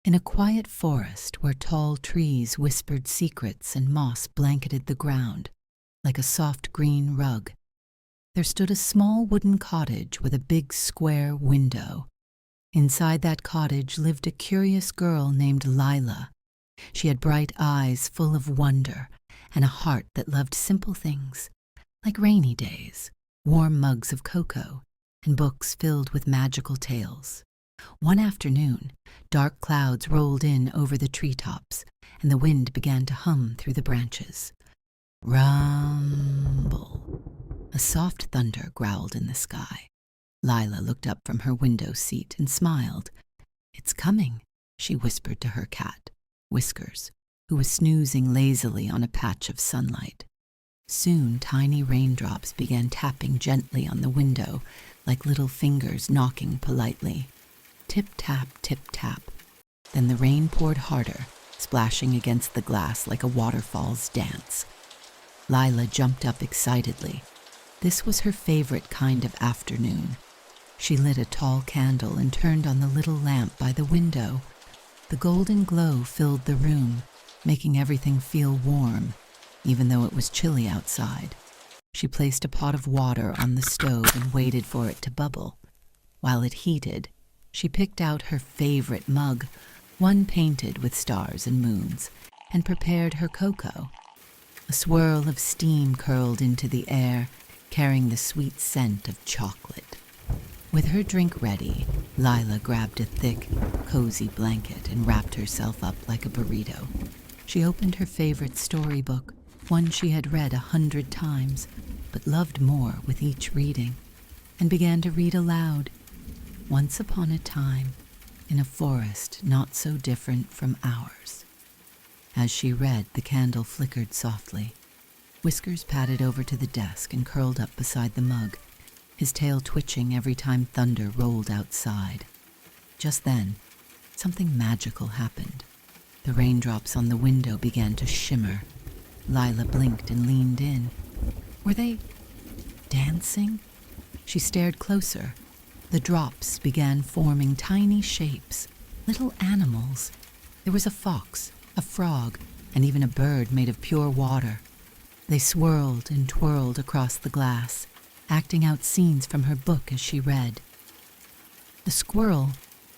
In a quiet forest where tall trees whispered secrets and moss blanketed the ground like a soft green rug, there stood a small wooden cottage with a big square window. Inside that cottage lived a curious girl named Lila. She had bright eyes full of wonder and a heart that loved simple things, like rainy days, warm mugs of cocoa, and books filled with magical tales. One afternoon, dark clouds rolled in over the treetops, and the wind began to hum through the branches. Rumble. A soft thunder growled in the sky. Lila looked up from her window seat and smiled. "It's coming," she whispered to her cat, Whiskers, who was snoozing lazily on a patch of sunlight. Soon tiny raindrops began tapping gently on the window, like little fingers knocking politely. Tip-tap, tip-tap. Then the rain poured harder, splashing against the glass like a waterfall's dance. Lila jumped up excitedly. This was her favorite kind of afternoon. She lit a tall candle and turned on the little lamp by the window. The golden glow filled the room, making everything feel warm, even though it was chilly outside. She placed a pot of water on the stove and waited for it to bubble. While it heated, she picked out her favorite mug, one painted with stars and moons, and prepared her cocoa. A swirl of steam curled into the air, carrying the sweet scent of chocolate. With her drink ready, Lila grabbed a thick, cozy blanket and wrapped herself up like a burrito. She opened her favorite storybook, one she had read 100 times, but loved more with each reading, and began to read aloud. Once upon a time, in a forest not so different from ours. As she read, the candle flickered softly. Whiskers padded over to the desk and curled up beside the mug, his tail twitching every time thunder rolled outside. Just then, something magical happened. The raindrops on the window began to shimmer. Lila blinked and leaned in. Were they dancing? She stared closer. The drops began forming tiny shapes, little animals. There was a fox, a frog, and even a bird made of pure water. They swirled and twirled across the glass, acting out scenes from her book as she read. The squirrel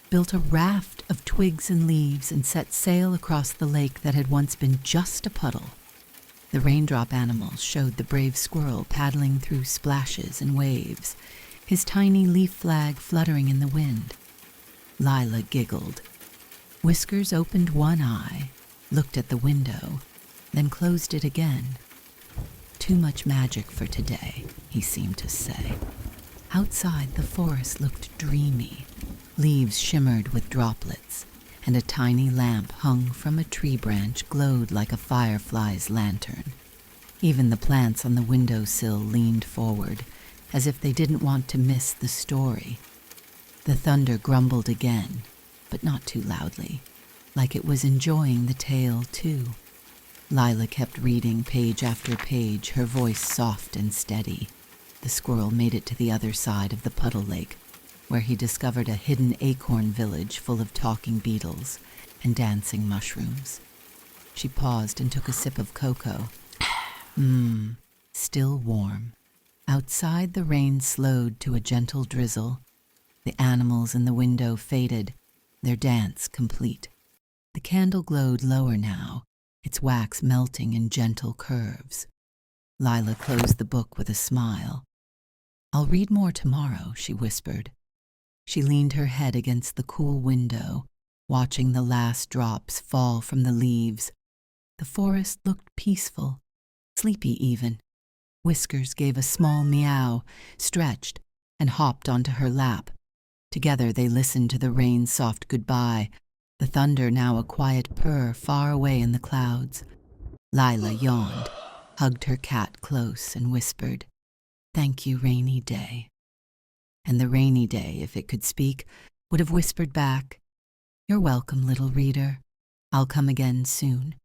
built a raft of twigs and leaves and set sail across the lake that had once been just a puddle. The raindrop animals showed the brave squirrel paddling through splashes and waves, his tiny leaf flag fluttering in the wind. Lila giggled. Whiskers opened one eye, looked at the window, then closed it again. Too much magic for today, he seemed to say. Outside, the forest looked dreamy. Leaves shimmered with droplets, and a tiny lamp hung from a tree branch glowed like a firefly's lantern. Even the plants on the windowsill leaned forward, as if they didn't want to miss the story. The thunder grumbled again, but not too loudly, like it was enjoying the tale too. Lila kept reading page after page, her voice soft and steady. The squirrel made it to the other side of the puddle lake, where he discovered a hidden acorn village full of talking beetles and dancing mushrooms. She paused and took a sip of cocoa. Still warm. Outside, the rain slowed to a gentle drizzle. The animals in the window faded, their dance complete. The candle glowed lower now, its wax melting in gentle curves. Lila closed the book with a smile. "I'll read more tomorrow," she whispered. She leaned her head against the cool window, watching the last drops fall from the leaves. The forest looked peaceful, sleepy even. Whiskers gave a small meow, stretched, and hopped onto her lap. Together they listened to the rain's soft goodbye, the thunder now a quiet purr far away in the clouds. Lila yawned, hugged her cat close, and whispered, "Thank you, rainy day." And the rainy day, if it could speak, would have whispered back, "You're welcome, little reader. I'll come again soon."